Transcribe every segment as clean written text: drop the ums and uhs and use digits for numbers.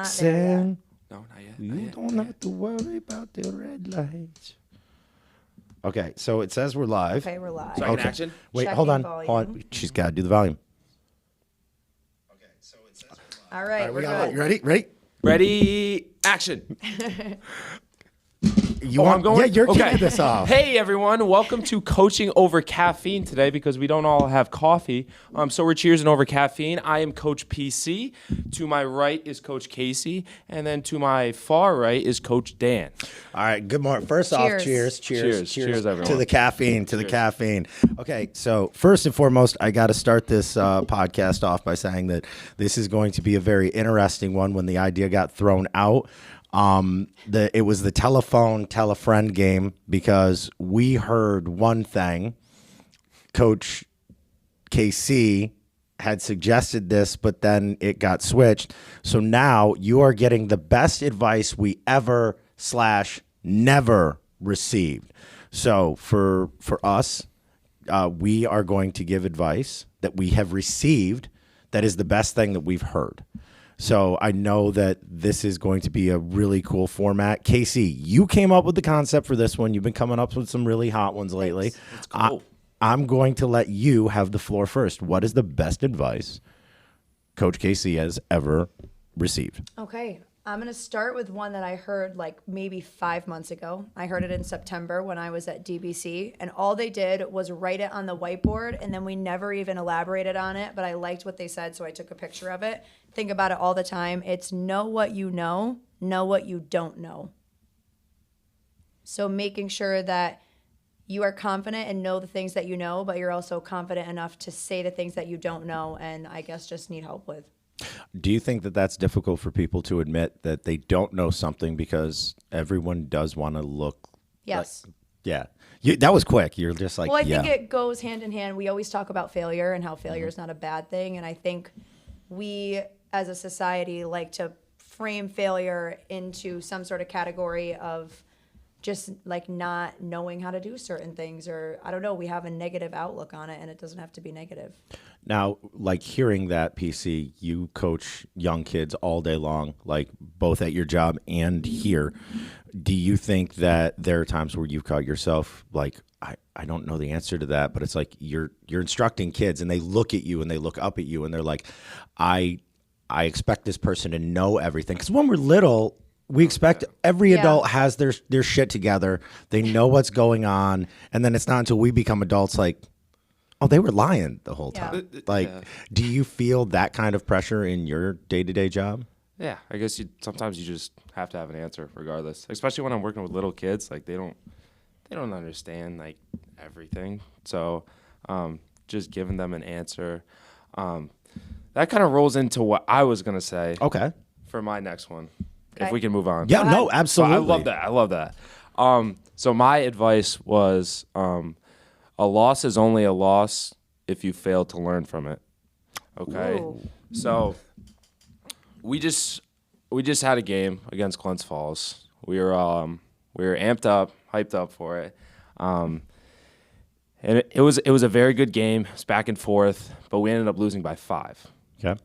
Jackson. No, not yet. You don't have to worry about the red lights. Okay, so it says we're live. Okay, we're live. Sorry, action. Wait, Checking hold on. volume. Hold on. She's got to do the volume. Okay, so it says we're live. All right, we're good. You ready? Ready? Ready, action. You want? I'm going? Yeah, you're Okay. kicking this off. Hey, everyone. Welcome to Coaching Over Caffeine today because we don't all have coffee. So we're cheersing over caffeine. I am Coach PC. To my right is Coach Casey. And then to my far right is Coach Dan. All right, good morning. First off, cheers. Cheers, everyone. To the caffeine, the caffeine. Okay, so first and foremost, I got to start this podcast off by saying that this is going to be a very interesting one. When the idea got thrown out, it was the tell a friend game because we heard one thing. Coach KC had suggested this, but then it got switched. So now you are getting the best advice we ever / never received. So for us, we are going to give advice that we have received that is the best thing that we've heard. So I know that this is going to be a really cool format. Casey, you came up with the concept for this one. You've been coming up with some really hot ones lately. Let's go. I'm going to let you have the floor first. What is the best advice Coach Casey has ever received? Okay, I'm going to start with one that I heard like maybe 5 months ago. I heard it in September when I was at DBC, and all they did was write it on the whiteboard, and then we never even elaborated on it, but I liked what they said, so I took a picture of it. Think about it all the time. It's know what you know what you don't know. So making sure that you are confident and know the things that you know, but you're also confident enough to say the things that you don't know and I guess just need help with. Do you think that that's difficult for people to admit that they don't know something because everyone does want to look? Yes. Yeah. That was quick. You're just like, Well, I think it goes hand in hand. We always talk about failure and how failure is not a bad thing. And I think we as a society like to frame failure into some sort of category of just like not knowing how to do certain things, or I don't know, we have a negative outlook on it and it doesn't have to be negative. Now, like hearing that, PC, you coach young kids all day long, like both at your job and here. Do you think that there are times where you've caught yourself like, I don't know the answer to that, but it's like you're instructing kids and they look at you and they look up at you and they're like, I expect this person to know everything. Because when we're little, we expect every adult has their shit together. They know what's going on. And then it's not until we become adults like, oh, they were lying the whole time. Like, do you feel that kind of pressure in your day-to-day job? Yeah, I guess sometimes you just have to have an answer regardless, especially when I'm working with little kids. Like they don't understand like everything. So just giving them an answer. That kind of rolls into what I was going to say. Okay. For my next one. Okay. If we can move on. Yeah, no, absolutely. I love that. So my advice was a loss is only a loss if you fail to learn from it. Okay? Ooh. So we just had a game against Glens Falls. We were amped up, hyped up for it. And it was a very good game. It was back and forth, but we ended up losing by 5.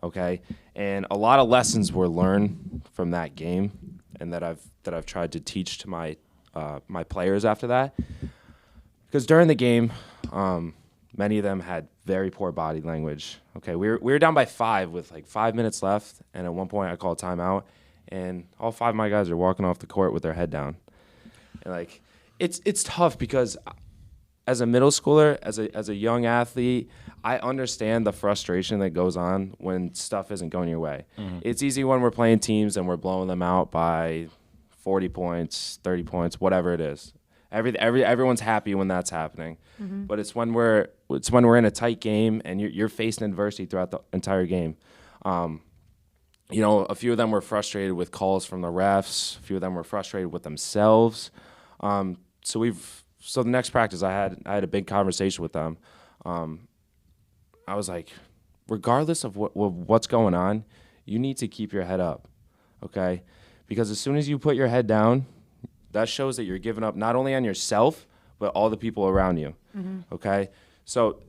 Okay. And a lot of lessons were learned from that game, and that I've tried to teach to my my players after that. Because during the game, many of them had very poor body language. Okay, we were down by 5 with like 5 minutes left, and at one point I called timeout, and all 5 of my guys are walking off the court with their head down. And like it's tough because as a middle schooler, as a young athlete, I understand the frustration that goes on when stuff isn't going your way. Mm-hmm. It's easy when we're playing teams and we're blowing them out by 40 points, 30 points, whatever it is. Everyone's happy when that's happening. Mm-hmm. But it's when we're in a tight game and you're facing adversity throughout the entire game. A few of them were frustrated with calls from the refs. A few of them were frustrated with themselves. So the next practice, I had a big conversation with them. I was like, regardless of what's going on, you need to keep your head up, okay? Because as soon as you put your head down, that shows that you're giving up not only on yourself, but all the people around you, okay? So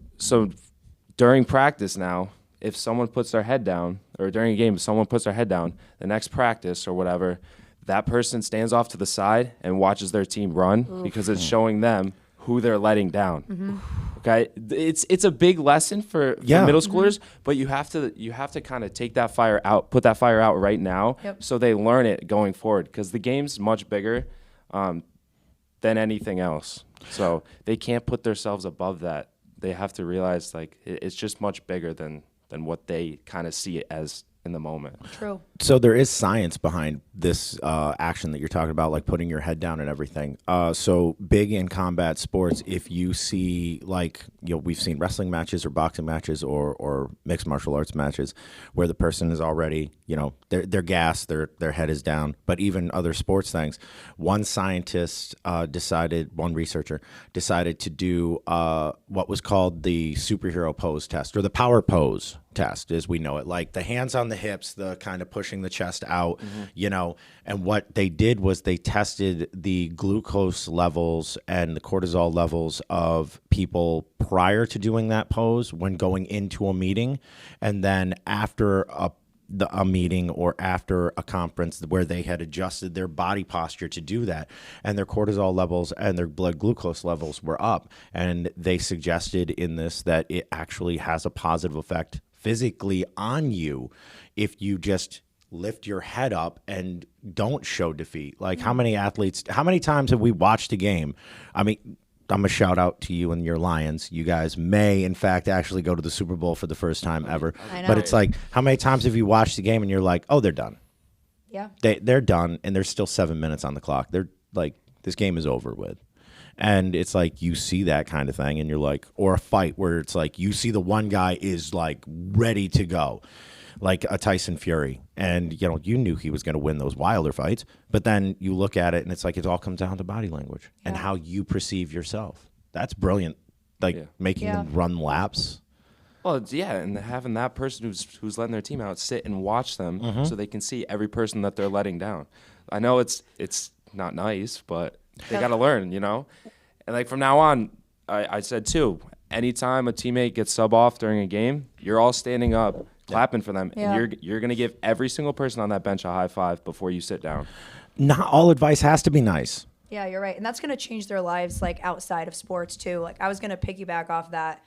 during practice now, if someone puts their head down, or during a game, if someone puts their head down, the next practice or whatever, that person stands off to the side and watches their team run because it's showing them who they're letting down. Okay, it's a big lesson for middle schoolers, but you have to kind of take that fire out, put that fire out right now, so they learn it going forward, because the game's much bigger than anything else. So they can't put themselves above that. They have to realize like it's just much bigger than what they kind of see it as in the moment. True. So there is science behind this action that you're talking about, like putting your head down and everything. So big in combat sports, if you see, like, we've seen wrestling matches or boxing matches or mixed martial arts matches where the person is already, they're gassed, their head is down. But even other sports things, one researcher decided to do what was called the superhero pose test, or the power pose test as we know it, like the hands on the hips, the kind of pushing the chest out, and what they did was they tested the glucose levels and the cortisol levels of people prior to doing that pose when going into a meeting, and then after a meeting or after a conference where they had adjusted their body posture to do that, and their cortisol levels and their blood glucose levels were up. And they suggested in this that it actually has a positive effect physically on you if you just lift your head up and don't show defeat. Like, how many times have we watched a game? I mean, I'm going to shout out to you and your Lions. You guys may, in fact, actually go to the Super Bowl for the first time ever. I know. But it's like, how many times have you watched the game and you're like, oh, they're done? Yeah. They're done, and there's still 7 minutes on the clock. They're like, this game is over with. And it's like, you see that kind of thing, and you're like, or a fight where it's like, you see the one guy is like ready to go, like a Tyson Fury. And, you knew he was going to win those Wilder fights. But then you look at it, and it's like, it all comes down to body language and how you perceive yourself. That's brilliant. Like, making them run laps. Well, and having that person who's letting their team out sit and watch them so they can see every person that they're letting down. I know it's not nice, but they got to learn, And like from now on, I said too, anytime a teammate gets sub off during a game, you're all standing up, clapping for them, and you're going to give every single person on that bench a high five before you sit down. Not all advice has to be nice. Yeah, you're right. And that's going to change their lives, like, outside of sports, too. Like, I was going to piggyback off that.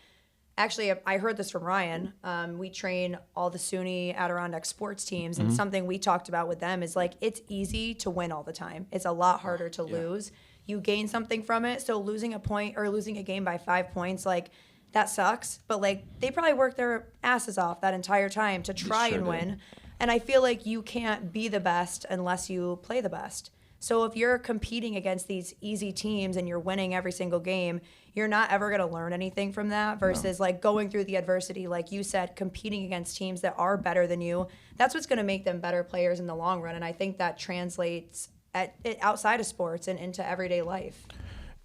Actually, I heard this from Ryan. We train all the SUNY Adirondack sports teams, and something we talked about with them is, like, it's easy to win all the time. It's a lot harder to lose. You gain something from it. So losing a point or losing a game by 5 points, like, that sucks. But, like, they probably worked their asses off that entire time to try and win. And I feel like you can't be the best unless you play the best. So if you're competing against these easy teams and you're winning every single game, you're not ever going to learn anything from that versus like going through the adversity, like you said, competing against teams that are better than you. That's what's going to make them better players in the long run. And I think that translates outside of sports and into everyday life.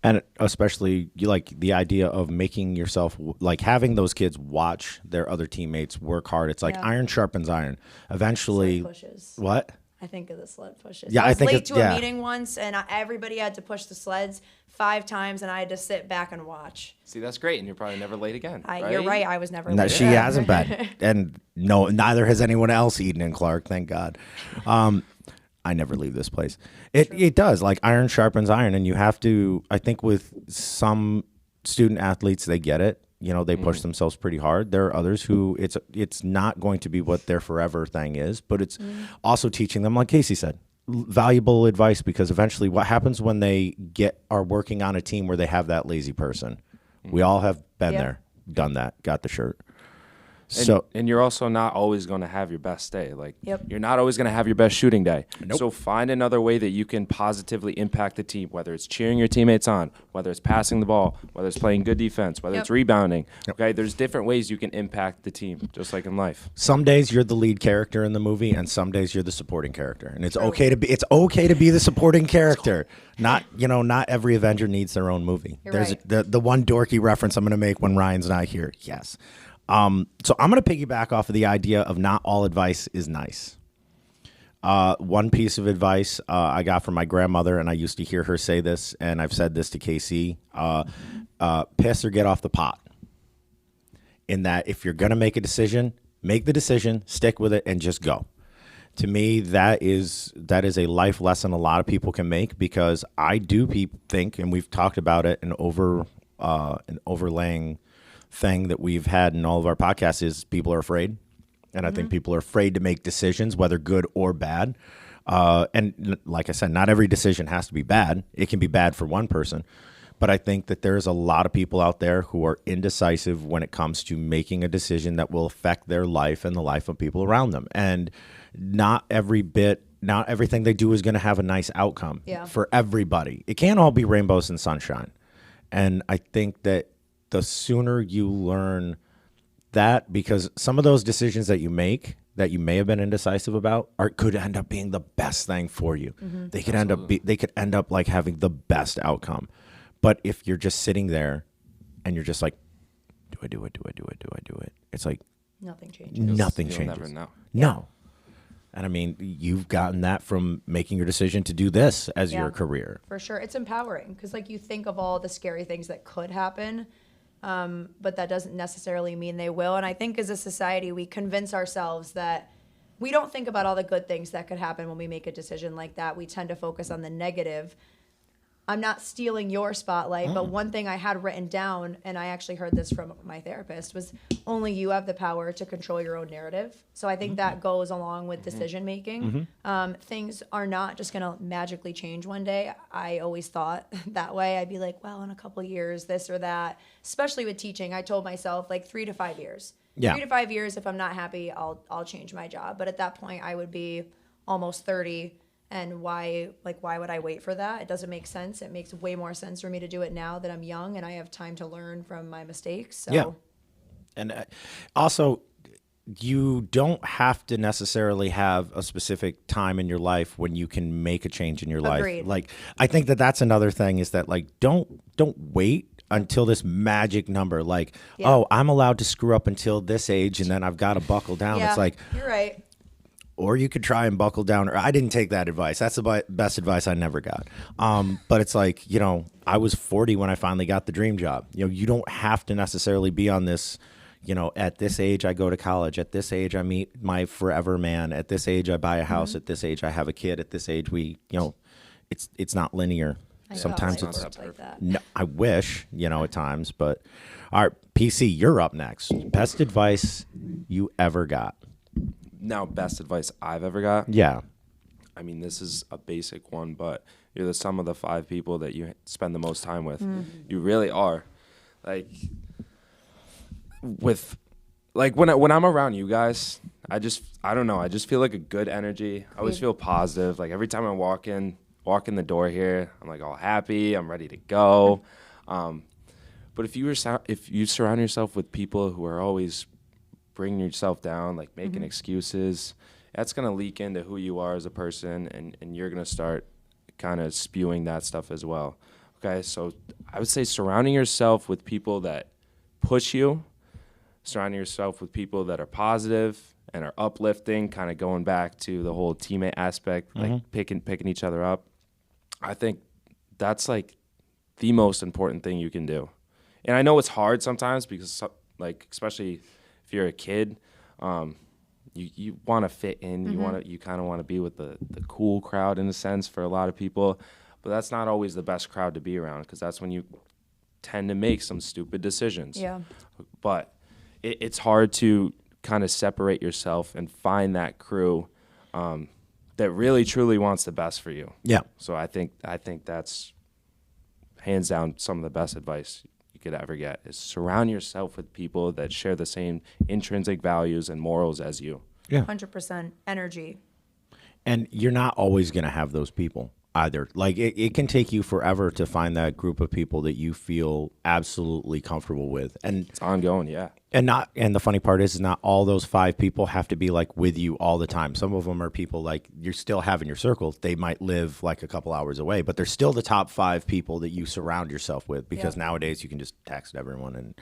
And especially, you like the idea of making yourself, like having those kids watch their other teammates work hard. It's like iron sharpens iron. Eventually, Sled pushes. What? I think of the sled pushes. Yeah, I was think late to a meeting once, and everybody had to push the sleds 5 times, and I had to sit back and watch. See, that's great, and you're probably never late again. Right? You're right. I was never No, late. she hasn't been, and no, neither has anyone else, Eden and Clark. Thank God. I never leave this place. It does, like iron sharpens iron, and you have to. I think with some student athletes, they get it. They push themselves pretty hard. There are others who it's not going to be what their forever thing is, but it's also teaching them, like Casey said, valuable advice, because eventually what happens when they are working on a team where they have that lazy person? We all have been there, done that, got the shirt. And you're also not always going to have your best day. Like, you're not always going to have your best shooting day. Nope. So find another way that you can positively impact the team, whether it's cheering your teammates on, whether it's passing the ball, whether it's playing good defense, whether it's rebounding. Okay, there's different ways you can impact the team, just like in life. Some days you're the lead character in the movie, and some days you're the supporting character, and it's okay to be the supporting character. Not every Avenger needs their own movie. There's the one dorky reference I'm going to make when Ryan's not here. Yes. So I'm going to piggyback off of the idea of not all advice is nice. One piece of advice I got from my grandmother, and I used to hear her say this, and I've said this to Casey, piss or get off the pot. In that if you're going to make a decision, Make the decision, stick with it, and just go. To me, that is a life lesson a lot of people can make, because I do think, and we've talked about it, an overlaying thing that we've had in all of our podcasts is people are afraid. And I think people are afraid to make decisions, whether good or bad. And like I said, not every decision has to be bad. It can be bad for one person. But I think that there's a lot of people out there who are indecisive when it comes to making a decision that will affect their life and the life of people around them. And not everything they do is going to have a nice outcome for everybody. It can't all be rainbows and sunshine. And I think that the sooner you learn that, because some of those decisions that you make that you may have been indecisive about could end up being the best thing for you. They could end up like having the best outcome. But if you're just sitting there and you're just like, do I do it? Do I do it? Do I do it? It's like Nothing changes. nothing You'll changes. never know. No. And I mean, you've gotten that from making your decision to do this as your career. For sure. It's empowering because, like, you think of all the scary things that could happen, but that doesn't necessarily mean they will. And I think as a society, we convince ourselves that we don't think about all the good things that could happen when we make a decision like that. We tend to focus on the negative. I'm not stealing your spotlight, but one thing I had written down, and I actually heard this from my therapist, was only you have the power to control your own narrative. So I think that goes along with decision making. Things are not just going to magically change one day. I always thought that way. I'd be like, well, in a couple of years, this or that. Especially with teaching, I told myself like 3 to 5 years. Yeah. 3 to 5 years. If I'm not happy, I'll change my job. But at that point, I would be almost 30. And why would I wait for that? It doesn't make sense. It makes way more sense for me to do it now that I'm young and I have time to learn from my mistakes. So. Yeah. And also, you don't have to necessarily have a specific time in your life when you can make a change in your Agreed. life. Like, I think that that's another thing, is that, like, don't wait until this magic number. Like, oh, I'm allowed to screw up until this age and then I've got to buckle down. Yeah, It's like, you're right. or you could try and buckle down. Or I didn't take that advice. That's the best advice I never got. But it's like, I was 40 when I finally got the dream job. You don't have to necessarily be on this, at this age I go to college. At this age I meet my forever man. At this age I buy a house. At this age I have a kid. At this age it's not linear. Sometimes it's it's like that. no, I wish, at times. But all right, PC, you're up next. Best advice you ever got. Now, best advice I've ever got. Yeah. I mean, this is a basic one, but you're the sum of the 5 people that you spend the most time with. You really are. Like, when I'm around you guys, I don't know. I just feel like a good energy. I always feel positive. Like, every time I walk in the door here, I'm like all happy. I'm ready to go. But if you surround yourself with people who are always bringing yourself down, like making excuses, that's going to leak into who you are as a person, and you're going to start kind of spewing that stuff as well. Okay, so I would say surrounding yourself with people that push you, surrounding yourself with people that are positive and are uplifting, kind of going back to the whole teammate aspect, like picking each other up. I think that's like the most important thing you can do. And I know it's hard sometimes because, like, especially if you're a kid, you want to fit in. You kind of want to be with the cool crowd in a sense for a lot of people, but that's not always the best crowd to be around, because that's when you tend to make some stupid decisions. Yeah. But it's hard to kind of separate yourself and find that crew that really truly wants the best for you. Yeah. So I think that's hands down some of the best advice you could ever get, is surround yourself with people that share the same intrinsic values and morals as you. Yeah. 100% energy. And you're not always going to have those people either. Like, it can take you forever to find that group of people that you feel absolutely comfortable with. And It's ongoing, yeah. and the funny part is not all those 5 people have to be like with you all the time. Some of them are people like you're still having your circle. They might live like a couple hours away, but they're still the top 5 people that you surround yourself with, because nowadays you can just text everyone and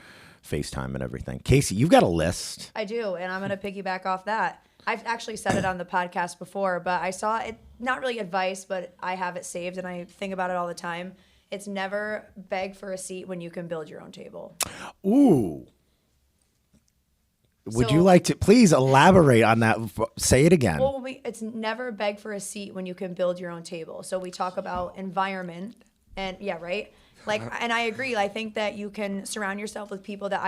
FaceTime and everything. Casey, you've got a list. I do, and I'm going to piggyback off that. I've actually said it on the podcast before, but I saw it, not really advice, but I have it saved and I think about it all the time. It's never beg for a seat when you can build your own table. Ooh. Would So- you like to please elaborate on that? Say it again. Well, it's never beg for a seat when you can build your own table. So we talk about environment and yeah, right? Like, and I agree. I think that you can surround yourself with people that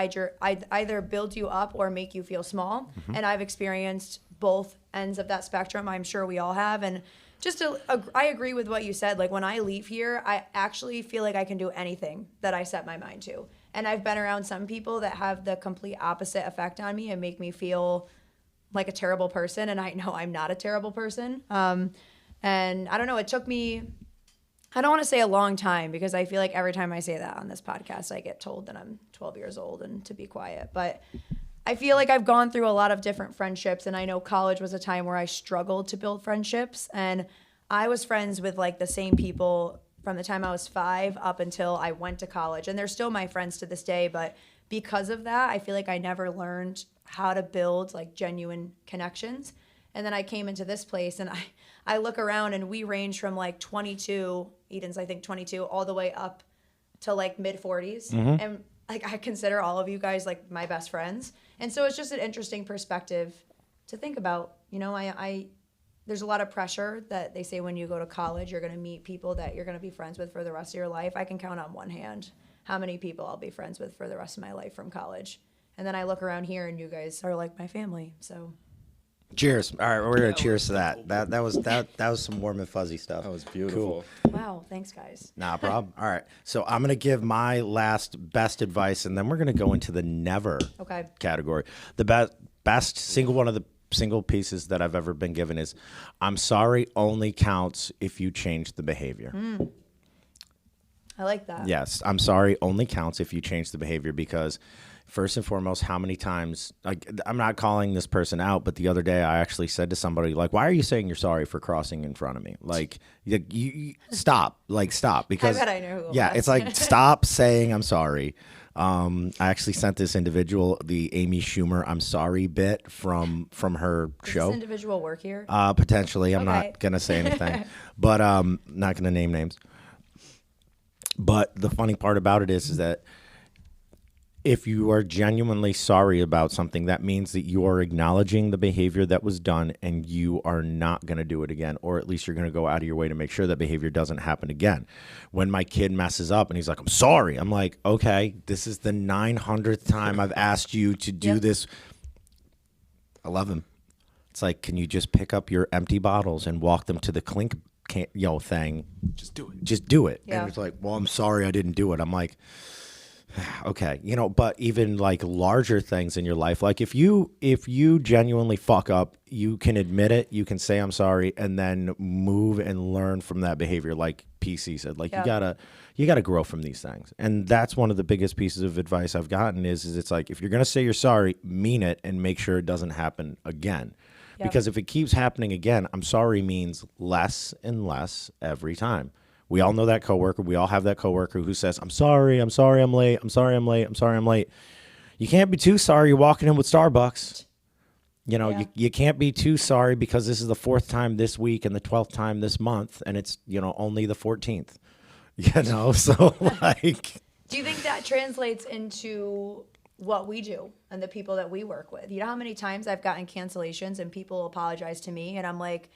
either build you up or make you feel small. And I've experienced both ends of that spectrum. I'm sure we all have. And I agree with what you said. Like when I leave here, I actually feel like I can do anything that I set my mind to. And I've been around some people that have the complete opposite effect on me and make me feel like a terrible person. And I know I'm not a terrible person. And I don't know, it took me, I don't want to say a long time because I feel like every time I say that on this podcast, I get told that I'm 12 years old and to be quiet. But I feel like I've gone through a lot of different friendships. And I know college was a time where I struggled to build friendships. And I was friends with like the same people from the time I was 5 up until I went to college. And they're still my friends to this day. But because of that, I feel like I never learned how to build like genuine connections. And then I came into this place and I look around and we range from like 22, Eden's I think 22, all the way up to like mid 40s. And like I consider all of you guys like my best friends. And so it's just an interesting perspective to think about. You know, there's a lot of pressure that they say when you go to college, you're going to meet people that you're going to be friends with for the rest of your life. I can count on one hand how many people I'll be friends with for the rest of my life from college. And then I look around here and you guys are like my family. So Cheers. All right, we're gonna cheers to that. That was some warm and fuzzy stuff. That was beautiful. wow, thanks guys. Nah, problem. All right. So I'm gonna give my last best advice, and then we're gonna go into the never Okay. category. The best single one of the single pieces that I've ever been given is, "I'm sorry only counts if you change the behavior." I like that. Yes, I'm sorry only counts if you change the behavior, because first and foremost, how many times, like, I'm not calling this person out, but the other day I actually said to somebody, like, why are you saying you're sorry for crossing in front of me? Like, you stop, because I bet I know who it yeah, was. it's like, stop saying I'm sorry. I actually sent this individual the Amy Schumer "I'm sorry" bit from her Does show. this individual work here? Potentially, I'm Okay. not gonna say anything, but not gonna name names. But the funny part about it is that if you are genuinely sorry about something, that means that you are acknowledging the behavior that was done and you are not going to do it again, or at least you're going to go out of your way to make sure that behavior doesn't happen again. When my kid messes up and he's like, "I'm sorry," I'm like, okay, this is the 900th time I've asked you to do Yep. this. I love him. It's like, can you just pick up your empty bottles and walk them to the clink thing? Just do it. Just do it. Yeah. And it's like, well, I'm sorry I didn't do it. I'm like, okay, but even like larger things in your life, like if you genuinely fuck up, you can admit it, you can say I'm sorry, and then move and learn from that behavior. Like PC said, like Yeah. you gotta grow from these things. And that's one of the biggest pieces of advice I've gotten is it's like, if you're gonna say you're sorry, mean it and make sure it doesn't happen again. Yeah. Because if it keeps happening again, I'm sorry means less and less every time. We all know that coworker. We all have that coworker who says, I'm sorry, I'm late, I'm sorry, I'm late. You can't be too sorry. You're walking in with Starbucks. Yeah. You can't be too sorry because this is the 4th time this week and the 12th time this month, and it's, only the 14th. So like. Do you think that translates into what we do and the people that we work with? You know how many times I've gotten cancellations and people apologize to me and I'm like,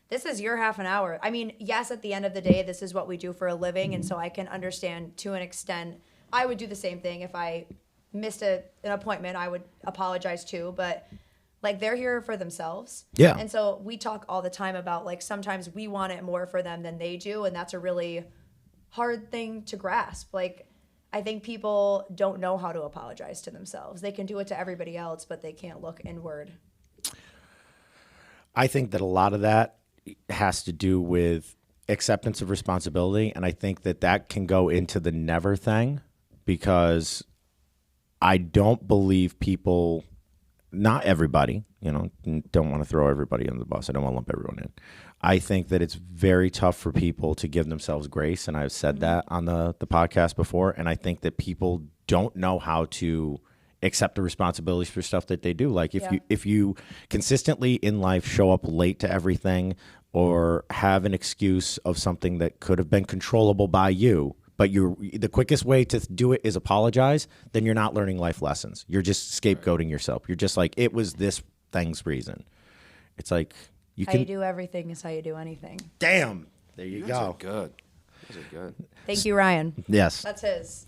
this is your half an hour. I mean, yes, at the end of the day, this is what we do for a living. And so I can understand to an extent. I would do the same thing. If I missed an appointment, I would apologize too. But like, they're here for themselves. Yeah. And so we talk all the time about like, sometimes we want it more for them than they do. And that's a really hard thing to grasp. Like, I think people don't know how to apologize to themselves. They can do it to everybody else, but they can't look inward. I think that a lot of that has to do with acceptance of responsibility. And I think that can go into the never thing, because I don't believe people, not everybody, don't want to throw everybody under the bus. I don't want to lump everyone in. I think that it's very tough for people to give themselves grace. And I've said that on the podcast before. And I think that people don't know how to accept the responsibilities for stuff that they do. Like if you consistently in life show up late to everything or have an excuse of something that could have been controllable by you, but the quickest way to do it is apologize, then you're not learning life lessons. You're just scapegoating yourself. You're just like, it was this thing's reason. It's like, you How you can, do everything is how you do anything. damn, there you Those are go. good. Those are good. Thank you, Ryan. Yes. That's his.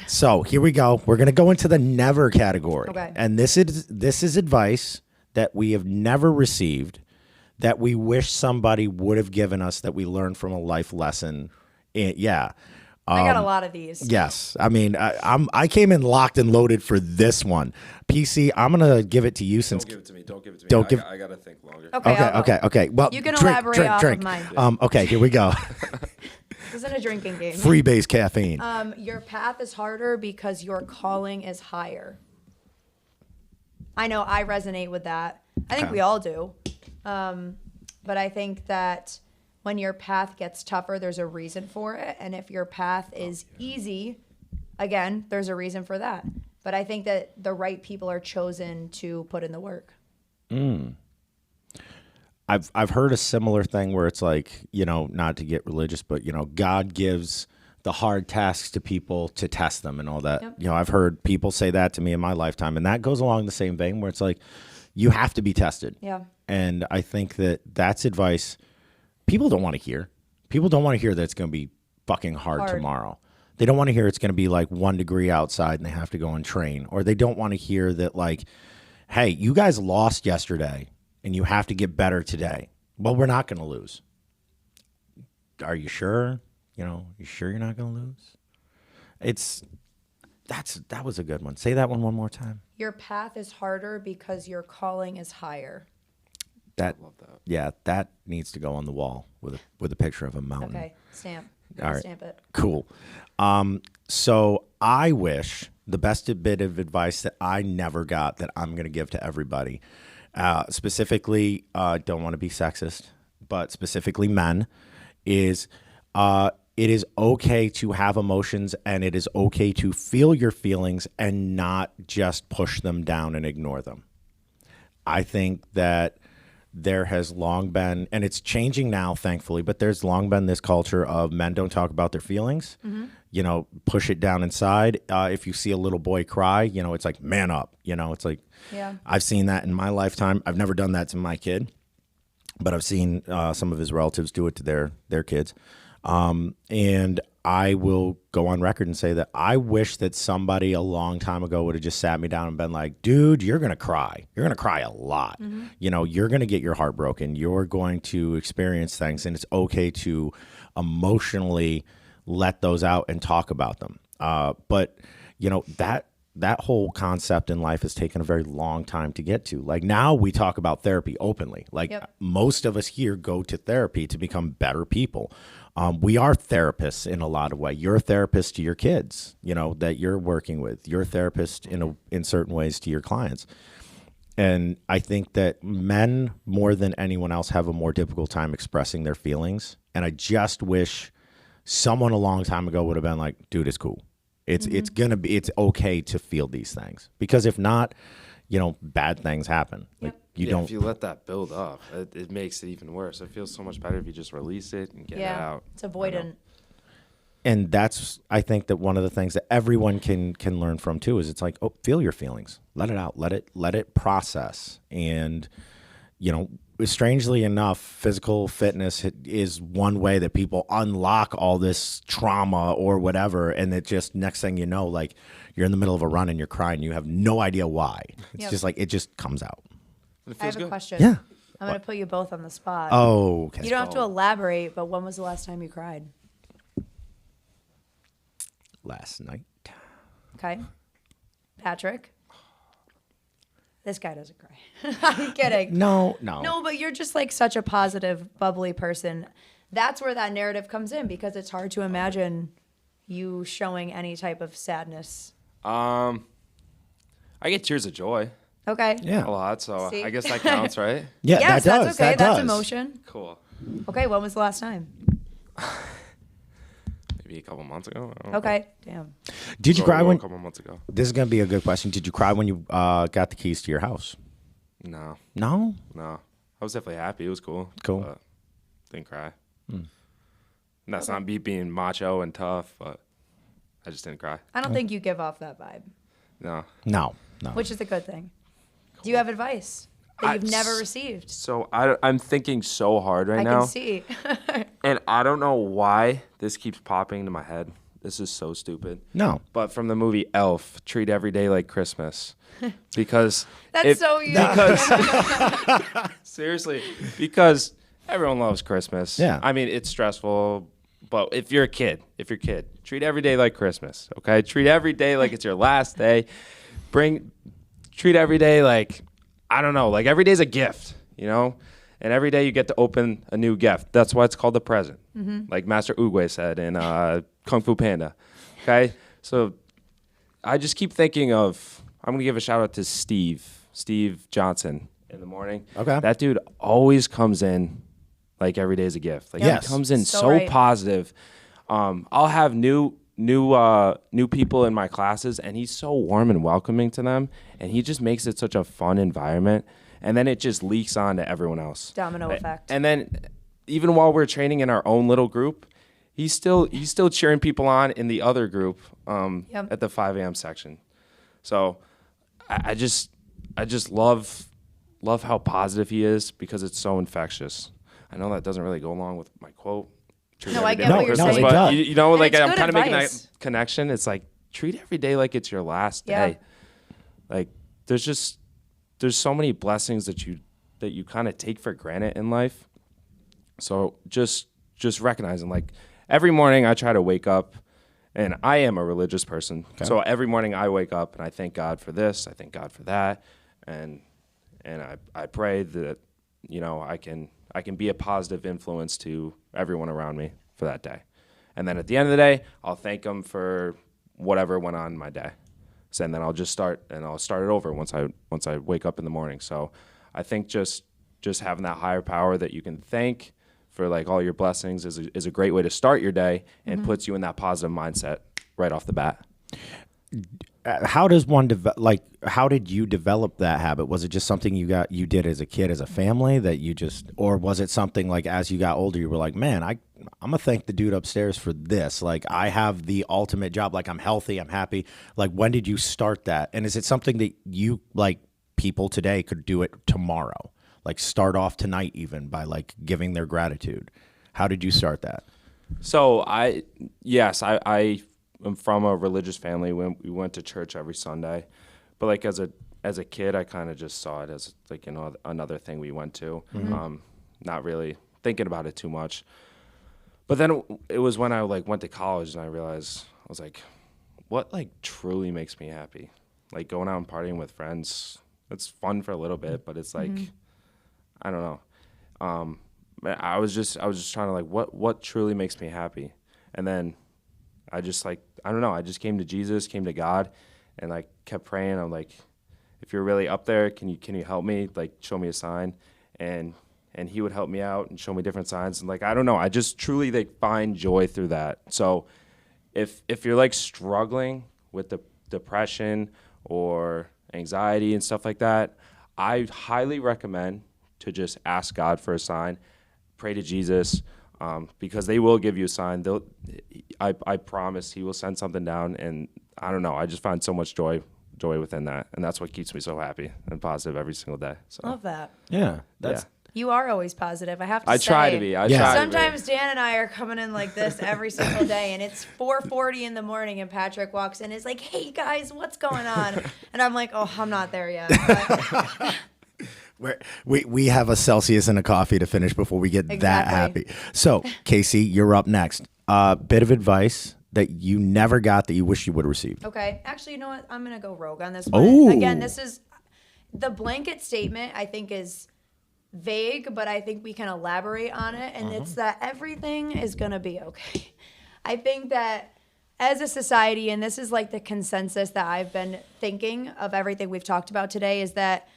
So here we go. We're going to go into the never category. Okay. And this is advice that we have never received, that we wish somebody would have given us, that we learned from a life lesson. Yeah. I got a lot of these. Yes. I mean, I came in locked and loaded for this one. PC, I'm going to give it to you since. Don't give it to me. Don't give it to me. Don't give- I gotta think longer. Okay. Okay, I'll go. okay. Well, You can drink, elaborate drink, off drink. of mine. Okay, here we go. This isn't a drinking game. Free base caffeine. Your path is harder because your calling is higher. I know I resonate with that. I think Okay. we all do. But I think that when your path gets tougher, there's a reason for it. And if your path is easy, again, there's a reason for that. But I think that the right people are chosen to put in the work. I've heard a similar thing where it's like, not to get religious, but God gives the hard tasks to people to test them and all that. Yep. I've heard people say that to me in my lifetime, and that goes along the same vein where it's like, you have to be tested. Yeah. And I think that that's advice people don't want to hear. People don't want to hear that it's going to be fucking hard tomorrow. They don't want to hear it's going to be like 1 degree outside and they have to go and train. Or they don't want to hear that, like, hey, you guys lost yesterday and you have to get better today. Well, we're not going to lose. Are you sure? You sure you're not going to lose? That was a good one. Say that one more time. Your path is harder because your calling is higher. That, Love that. yeah, that needs to go on the wall with a picture of a mountain. Okay. Stamp. All right. Stamp it. Cool. So I wish the best bit of advice that I never got that I'm going to give to everybody, specifically, don't want to be sexist, but specifically men, is it is okay to have emotions and it is okay to feel your feelings and not just push them down and ignore them. I think that there has long been, and it's changing now, thankfully, but there's long been this culture of men don't talk about their feelings, push it down inside. If you see a little boy cry, it's like, man up, it's like, Yeah. I've seen that in my lifetime. I've never done that to my kid, but I've seen some of his relatives do it to their kids. And I will go on record and say that I wish that somebody a long time ago would have just sat me down and been like, dude, you're going to cry. You're going to cry a lot. You're going to get your heart broken. You're going to experience things, and it's okay to emotionally let those out and talk about them. But that whole concept in life has taken a very long time to get to. Like, now we talk about therapy openly. Like, Yep. most of us here go to therapy to become better people. We are therapists in a lot of ways. You're a therapist to your kids, that you're working with. You're a therapist in certain ways to your clients. And I think that men, more than anyone else, have a more difficult time expressing their feelings. And I just wish someone a long time ago would have been like, dude, it's cool. It's okay to feel these things, because if not, bad things happen. Like, If you let that build up, it makes it even worse. It feels so much better if you just release it and get it Yeah. out. It's avoidant. And that's, I think that one of the things that everyone can learn from too is it's like, oh, feel your feelings, let it out, let it process. And, strangely enough, physical fitness is one way that people unlock all this trauma or whatever. And it just, next thing you know, like, you're in the middle of a run and you're crying. You have no idea why. It's Yep. just like, it just comes out. It I feels have a good. question. Yeah. I'm going to put you both on the spot. Oh, okay. You don't have to elaborate, but when was the last time you cried? Last night. Okay. Patrick? This guy doesn't cry. I'm kidding. No. No, but you're just like such a positive, bubbly person. That's where that narrative comes in, because it's hard to imagine you showing any type of sadness. I get tears of joy Okay. Yeah. a lot, so See? I guess that counts, right? Yeah, Yes, that does. that's okay. That That's does. emotion. Cool. Okay, when was the last time? Maybe a couple months ago. I don't know. Okay. Damn. Did you cry A when? couple months ago. This is gonna be a good question. Did you cry when you got the keys to your house? No. No. I was definitely happy. It was cool. Cool. But didn't cry. And that's not me being macho and tough, but I just didn't cry. I don't think you give off that vibe, No. No. which is a good thing. Do you have advice that you've never received? So I'm thinking so hard right I now. can see. And I don't know why this keeps popping into my head. This is so stupid. No. But from the movie Elf, treat every day like Christmas. Because That's so you. seriously, because everyone loves Christmas. Yeah. I mean, it's stressful, but if you're a kid, treat every day like Christmas, okay? Treat every day like it's your last day. Treat every day like, I don't know, like every day's a gift, you know? And every day you get to open a new gift. That's why it's called the present. Like Master Oogway said in Kung Fu Panda. Okay? So I just keep thinking of, I'm going to give a shout out to Steve Johnson in the morning. Okay. That dude always comes in like every day is a gift. Like Yes. he comes in So so right. positive. I'll have new people in my classes, and he's so warm and welcoming to them, and he just makes it such a fun environment, and then it just leaks on to everyone else. Domino effect. And then even while we're training in our own little group, he's still cheering people on in the other group Yep. at the 5 a.m. section. So I just love how positive he is because it's so infectious. I know that doesn't really go along with my quote. treat No, every I day get like what you're Christmas, saying. it but does. you know, And like it's I'm good kind of making advice. that connection. It's like treat every day like it's your last Yeah. day. Like there's so many blessings that you kind of take for granted in life. So just recognizing, like every morning I try to wake up, and I am a religious person. Okay. So every morning I wake up and I thank God for this, I thank God for that, and I pray that, you know, I can be a positive influence to everyone around me for that day. And then at the end of the day, I'll thank them for whatever went on in my day. So, and then I'll start it over once I wake up in the morning. So I think just having that higher power that you can thank for like all your blessings is a great way to start your day and puts you in that positive mindset right off the bat. How does one how did you develop that habit? Was it just something you did as a kid, as a family, that you just, or was it something like as you got older you were like, man, I'm gonna thank the dude upstairs for this. Like I have the ultimate job. Like I'm healthy, I'm happy. Like when did you start that? And is it something that you, like people today, could do it tomorrow? Like start off tonight even by like giving their gratitude. How did you start that? So I am from a religious family. We went to church every Sunday, but like as a kid, I kind of just saw it as like, you know, another thing we went to, not really thinking about it too much. But then it was when I like went to college and I realized, I was like, what like truly makes me happy? Like going out and partying with friends, it's fun for a little bit, but it's like, I don't know. I was just trying to like, what truly makes me happy? And then I just like, I don't know, I just came to Jesus, came to God, and like kept praying. I'm like, if you're really up there, can you help me? Like show me a sign. And he would help me out and show me different signs. And like, I don't know, I just truly like find joy through that. So if you're like struggling with the depression or anxiety and stuff like that, I highly recommend to just ask God for a sign, pray to Jesus, because they will give you a sign. I promise he will send something down. And I don't know, I just find so much joy within that. And that's what keeps me so happy and positive every single day. So Love that. Yeah, that's You are always positive. I have to I say. try to be. I try to be. Sometimes Dan and I are coming in like this every single day, and it's 4:40 in the morning, and Patrick walks in and is like, "Hey guys, what's going on?" And I'm like, "Oh, I'm not there yet." But we have a Celsius and a coffee to finish before we get that Exactly. happy. So, Casey, you're up next. Bit of advice that you never got that you wish you would have received. okay, actually, you know what? I'm gonna go rogue on this one. Ooh. Again, this is the blanket statement. I think is vague, but I think we can elaborate on it, and it's that everything is gonna be okay. I think that as a society, and this is like the consensus that I've been thinking of everything we've talked about today, is that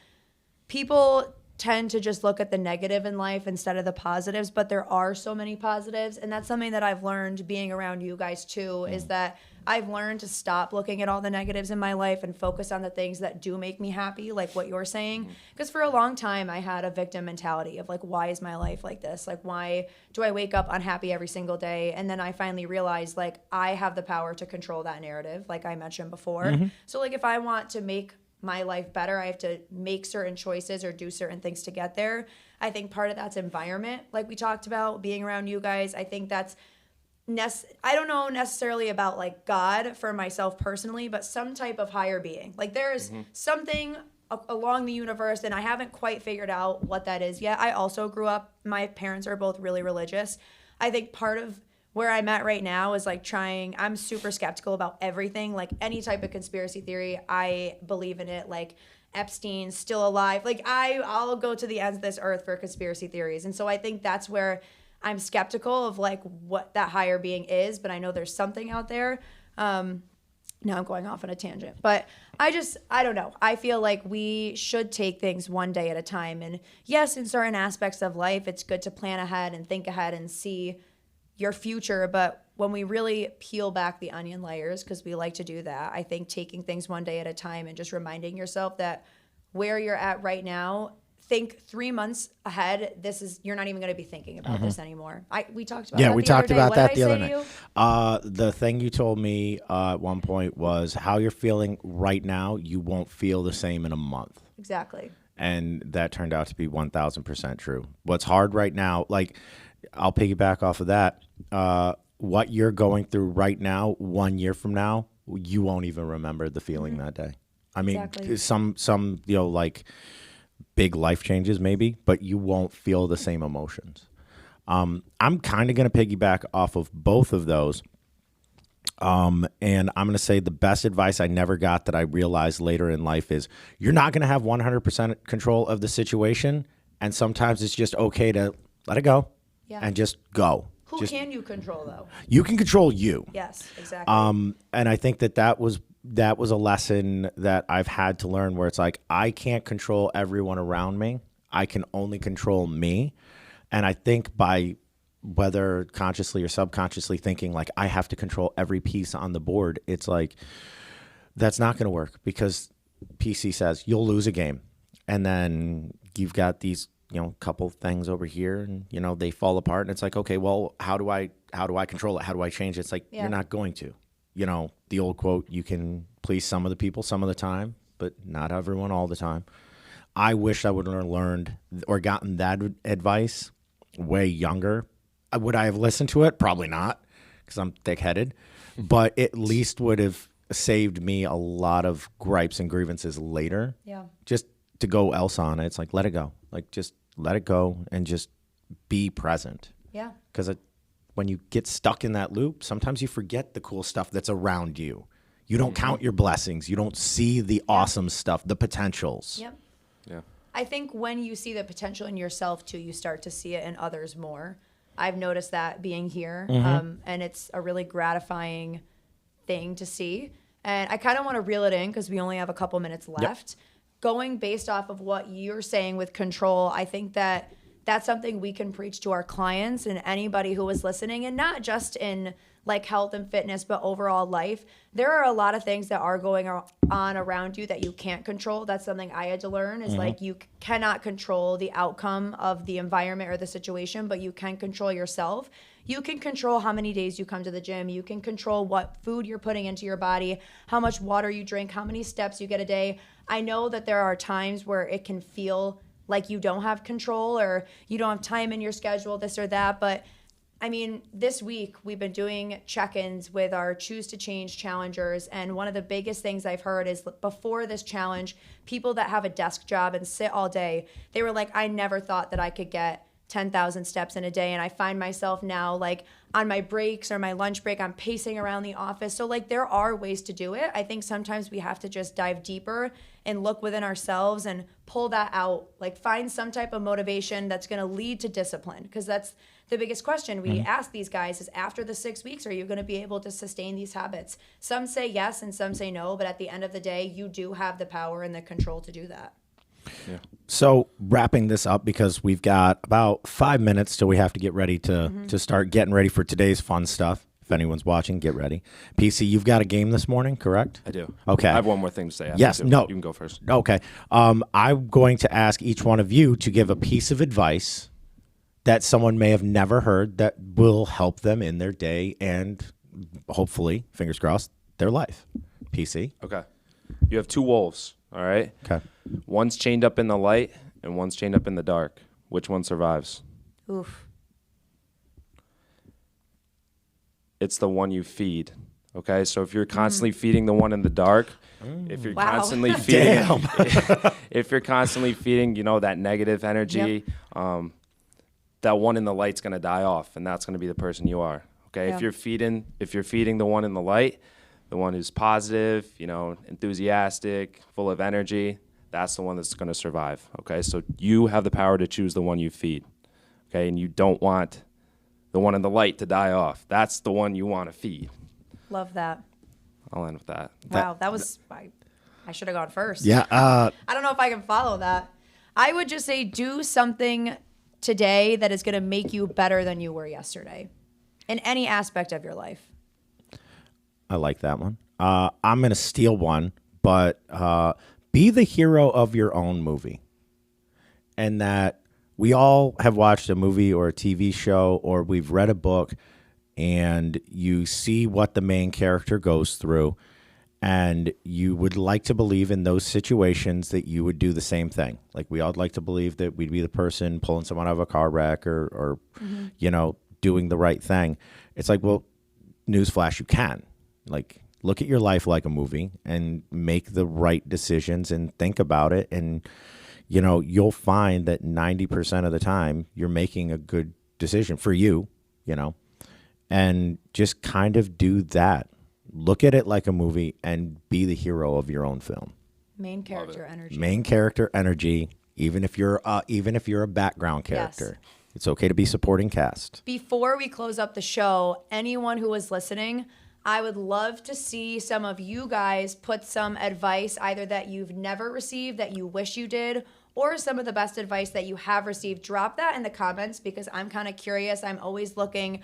people tend to just look at the negative in life instead of the positives, but there are so many positives. And that's something that I've learned being around you guys too, is that I've learned to stop looking at all the negatives in my life and focus on the things that do make me happy, like what you're saying. Because for a long time, I had a victim mentality of like, why is my life like this? Like, why do I wake up unhappy every single day? And then I finally realized like I have the power to control that narrative, like I mentioned before. So like if I want to make my life better, I have to make certain choices or do certain things to get there. I think part of that's environment, like we talked about, being around you guys. I think that's I don't know necessarily about like God for myself personally, but some type of higher being. Like there's something along the universe, and I haven't quite figured out what that is yet. I also grew up, my parents are both really religious. I think part of where I'm at right now is like I'm super skeptical about everything, like any type of conspiracy theory. I believe in it. Like Epstein's still alive. Like I'll go to the ends of this earth for conspiracy theories. And so I think that's where I'm skeptical of like what that higher being is, but I know there's something out there. Now I'm going off on a tangent, but I don't know. I feel like we should take things one day at a time. And yes, in certain aspects of life, it's good to plan ahead and think ahead and see your future. But when we really peel back the onion layers, because we like to do that, I think taking things one day at a time and just reminding yourself that where you're at right now, think 3 months ahead. You're not even going to be thinking about this anymore. We talked about we the talked other day. about What that did the I other say to night. you? The thing you told me at one point was how you're feeling right now, you won't feel the same in a month. Exactly. And that turned out to be 1,000% true. What's hard right now, like I'll piggyback off of that. What you're going through right now, 1 year from now, you won't even remember the feeling that day. I mean, Exactly. some like big life changes maybe, but you won't feel the same emotions. I'm kind of going to piggyback off of both of those. And I'm going to say the best advice I never got that I realized later in life is you're not going to have 100% control of the situation. And sometimes it's just okay to let it go and just go. Who can you control though? You can control you. Yes, exactly. And I think that was a lesson that I've had to learn where it's like, I can't control everyone around me. I can only control me. And I think by whether consciously or subconsciously thinking like I have to control every piece on the board, it's like, that's not going to work because PC says you'll lose a game. And then you've got these, couple things over here and, they fall apart and it's like, okay, well, how do I control it? How do I change it? It's like, you're not going to. The old quote, you can please some of the people some of the time, but not everyone all the time. I wish I would have learned or gotten that advice way younger. Would I have listened to it? Probably not, because I'm thick-headed. But at least would have saved me a lot of gripes and grievances later. Yeah. Just to go else on it. It's like, let it go. Like, just let it go and just be present. Yeah. Because when you get stuck in that loop, sometimes you forget the cool stuff that's around you. You don't count your blessings. You don't see the awesome stuff, the potentials. Yep. Yeah. I think when you see the potential in yourself too, you start to see it in others more. I've noticed that being here, and it's a really gratifying thing to see. And I kind of want to reel it in because we only have a couple minutes left. Going based off of what you're saying with control, I think that that's something we can preach to our clients and anybody who is listening, and not just in like health and fitness, but overall life. There are a lot of things that are going on around you that you can't control. That's something I had to learn is like you cannot control the outcome of the environment or the situation, but you can control yourself. You can control how many days you come to the gym. You can control what food you're putting into your body, how much water you drink, how many steps you get a day. I know that there are times where it can feel like you don't have control or you don't have time in your schedule, this or that. But I mean, this week we've been doing check-ins with our Choose to Change challengers. And one of the biggest things I've heard is before this challenge, people that have a desk job and sit all day, they were like, I never thought that I could get 10,000 steps in a day. And I find myself now like on my breaks or my lunch break, I'm pacing around the office. So like there are ways to do it. I think sometimes we have to just dive deeper and look within ourselves and pull that out, like find some type of motivation that's going to lead to discipline. Because that's the biggest question we ask these guys is after the 6 weeks, are you going to be able to sustain these habits? Some say yes and some say no, but at the end of the day, you do have the power and the control to do that. Yeah. So wrapping this up, because we've got about 5 minutes till we have to get ready to start getting ready for today's fun stuff. If anyone's watching, get ready. PC, you've got a game this morning, correct? I do. Okay. I have one more thing to say. Yes. No. You can go first. Okay. I'm going to ask each one of you to give a piece of advice that someone may have never heard that will help them in their day and hopefully, fingers crossed, their life. PC. Okay. You have 2 wolves. All right. Okay. One's chained up in the light and one's chained up in the dark. Which one survives? Oof. It's the one you feed. Okay, so if you're constantly feeding the one in the dark, if you're Wow. constantly feeding, if you're constantly feeding, that negative energy, that one in the light's gonna die off, and that's gonna be the person you are. Okay, Yeah. if you're feeding the one in the light, the one who's positive, enthusiastic, full of energy, that's the one that's gonna survive. Okay, so you have the power to choose the one you feed. Okay, and you don't want the one in the light to die off. That's the one you want to feed. Love that. I'll end with that. Wow, that was. I should have gone first. Yeah. I don't know if I can follow that. I would just say do something today that is going to make you better than you were yesterday in any aspect of your life. I like that one. I'm going to steal one, but be the hero of your own movie. And that we all have watched a movie or a TV show, or we've read a book, and you see what the main character goes through, and you would like to believe in those situations that you would do the same thing. Like we all like to believe that we'd be the person pulling someone out of a car wreck or doing the right thing. It's like, well, newsflash, you can. Like, look at your life like a movie and make the right decisions and think about it, and you'll find that 90% of the time you're making a good decision for you, and just kind of do that. Look at it like a movie and be the hero of your own film. Main character energy. Main character energy, even if you're a background character. Yes. It's okay to be supporting cast. Before we close up the show, anyone who is listening, I would love to see some of you guys put some advice either that you've never received that you wish you did, or some of the best advice that you have received. Drop that in the comments because I'm kind of curious. I'm always looking.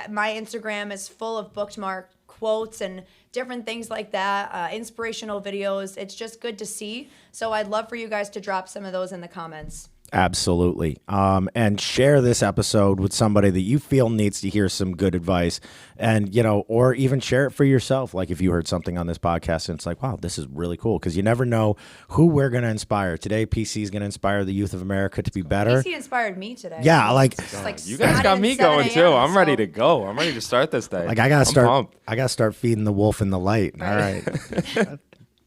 My Instagram is full of bookmarked quotes and different things like that, inspirational videos. It's just good to see. So I'd love for you guys to drop some of those in the comments. Absolutely. And share this episode with somebody that you feel needs to hear some good advice, and, or even share it for yourself. Like if you heard something on this podcast and it's like, wow, this is really cool. Cause you never know who we're going to inspire. Today, PC is going to inspire the youth of America to be better. PC inspired me today. Yeah. Like, It's just like You guys got me 7 going too. a.m., I'm ready so- to go. I'm ready to start this day. I gotta I'm start feeding the wolf in the light. All right.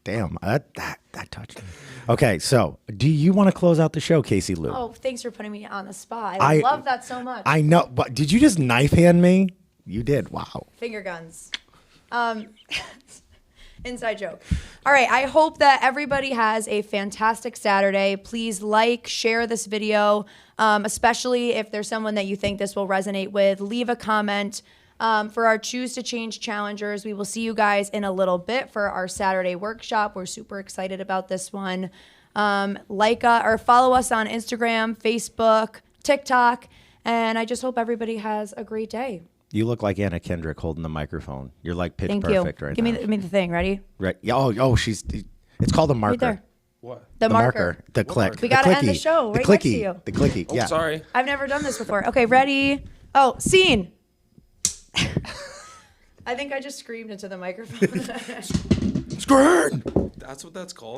Damn, that touched me. Okay, so do you want to close out the show, Casey Lou? Oh, thanks for putting me on the spot. I love that so much. I know, but did you just knife hand me? You did. Wow. Finger guns. Inside joke. All right. I hope that everybody has a fantastic Saturday. Please share this video, especially if there's someone that you think this will resonate with. Leave a comment. For our Choose to Change challengers, we will see you guys in a little bit for our Saturday workshop. We're super excited about this one. Or follow us on Instagram, Facebook, TikTok, and I just hope everybody has a great day. You look like Anna Kendrick holding the microphone. You're like pitch Thank perfect you. right Give now. me the thing. Ready? Right. Yeah. It's called a marker. Right there. What? The marker. The click. We gotta the end the clicky. show The right next to clicky. you. The clicky. Yeah. Sorry. I've never done this before. Okay, ready? Oh, scene. I think I just screamed into the microphone. Screen. That's what that's called.